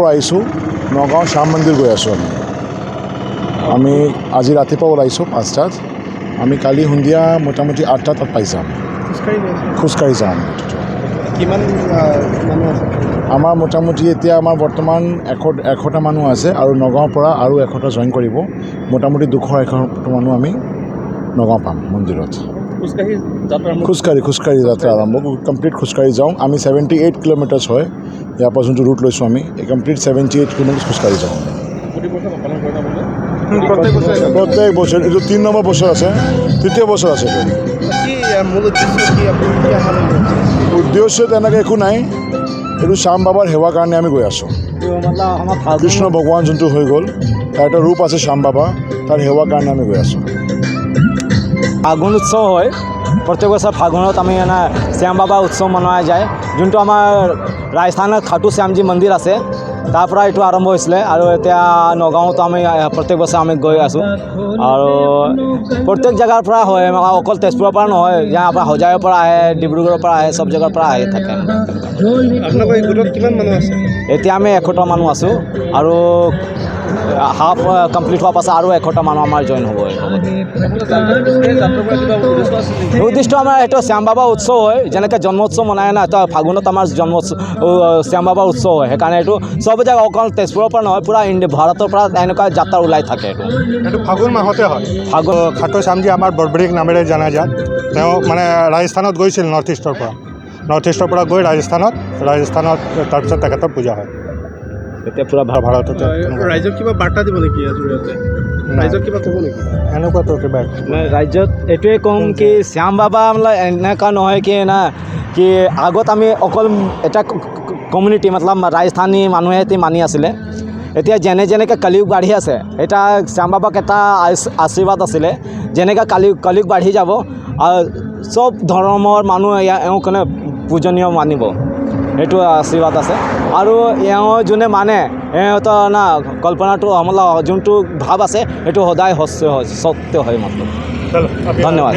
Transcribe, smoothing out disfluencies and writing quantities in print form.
আহিছোঁ নগাঁও শ্যাম মন্দিৰ গৈ আছোঁ আমি আজি ৰাতিপুৱা ওলাইছোঁ 5টাত আমি কালি সন্ধিয়া মোটামুটি 8টাত তাত পাই যাম খোজকাঢ়ি যাম কিমান মানুহ আছে আমাৰ মোটামুটি এতিয়া আমাৰ বৰ্তমান 100টা মানুহ আছে আৰু নগাঁৱৰ পৰা আৰু 100টা জইন কৰিব মোটামুটি 200-100টা মানুহ আমি নগাঁও পাম মন্দিৰত খোজকাঢ়ি যাত্ৰা আৰম্ভ কমপ্লিট খোজকাঢ়ি যাওঁ আমি 78 কিলোমিটাৰ্ছ হয় ইয়াৰ পৰা যোনটো ৰুট লৈছোঁ আমি এই কমপ্লিট 78 কিলোমিটাৰ খোজকাঢ়ি যাওঁ প্ৰত্যেক বছৰ এইটো 3 নম্বৰ বছৰ আছে 3য় বছৰ আছে উদ্দেশ্য তেনেকৈ একো নাই এইটো শ্যাম বাবাৰ সেৱাৰ কাৰণে আমি গৈ আছোঁ কৃষ্ণ ভগৱান যোনটো হৈ গ'ল তাৰ এটা ৰূপ আছে শ্যাম বাবা তাৰ সেৱাৰ কাৰণে আমি গৈ আছোঁ ফাগুন উৎসৱ হয় প্ৰত্যেক বছৰ ফাগুনত আমি শ্যাম বাবা উৎসৱ মনোৱা যায় যোনটো আমাৰ ৰাজস্থানত খাটু শ্যামজী মন্দিৰ আছে তাৰ পৰা এইটো আৰম্ভ হৈছিলে আৰু এতিয়া নগাঁৱতো আমি প্ৰত্যেক বছৰ আমি গৈ আছোঁ আৰু প্ৰত্যেক জেগাৰ পৰা হয় অকল তেজপুৰৰ পৰা নহয় ইয়াৰ পৰা হোজাইৰ পৰা আহে ডিব্ৰুগড়ৰ পৰা আহে চব জেগাৰ পৰা আহি থাকে আপোনালোকৰ এই গোটত কিমান মানুহ আছে এতিয়া আমি 100টা মানুহ আছোঁ আৰু হাফ কমপ্লিট হোৱাৰ পাছত আৰু 100টা মানুহ আমাৰ জইন হ'ব উদ্দিষ্ট আমাৰ এইটো শ্যাম বাবা উৎসৱ হয় যেনেকৈ জন্মোৎসৱ মনায় না তো ফাগুনত আমাৰ শ্যাম বাবা উৎসৱ হয় সেইকাৰণে এইটো চব জেগা অকল তেজপুৰৰ পৰা নহয় পূৰা ভাৰতৰ পৰা এনেকুৱা যাত্ৰা ওলাই থাকে এইটো ফাগুন মাহতে হয় ফাগুন খাটু শ্যামজী আমাৰ বৰবৰিক নামেৰে জনা যায় তেওঁ মানে ৰাজস্থানত গৈছিল নৰ্থ ইষ্টৰ পৰা গৈ ৰাজস্থানত তাৰপিছত তেখেতৰ পূজা হয় এতিয়া পূৰা ভাৰততে ৰাইজক কিবা বাৰ্তা দিব নেকি জৰিয়তে ৰাইজক কিবা ক'ব নেকি এনেকুৱাতো কিবা ৰাজ্যত এইটোৱে ক'ম কি শ্যাম বাবা এনেকুৱা নহয় কি না কি আগত আমি অকল এটা কমিউনিটি মতলব ৰাজস্থানী মানুহে মানি আছিলে এতিয়া যেনেকৈ কলিযুগ বাঢ়ি আছে এটা শ্যাম বাবাক এটা আশীৰ্বাদ আছিলে যেনেকৈ কলিযুগ বাঢ়ি যাব আৰু চব ধৰ্মৰ মানুহ এওঁক পূজনীয় মানিব সেইটো আশীৰ্বাদ আছে আৰু এওঁ যোনে মানে সিহঁতৰ কল্পনাটো যোনটো ভাৱ আছে সেইটো সদায় সত্য হয় মতলব ধন্যবাদ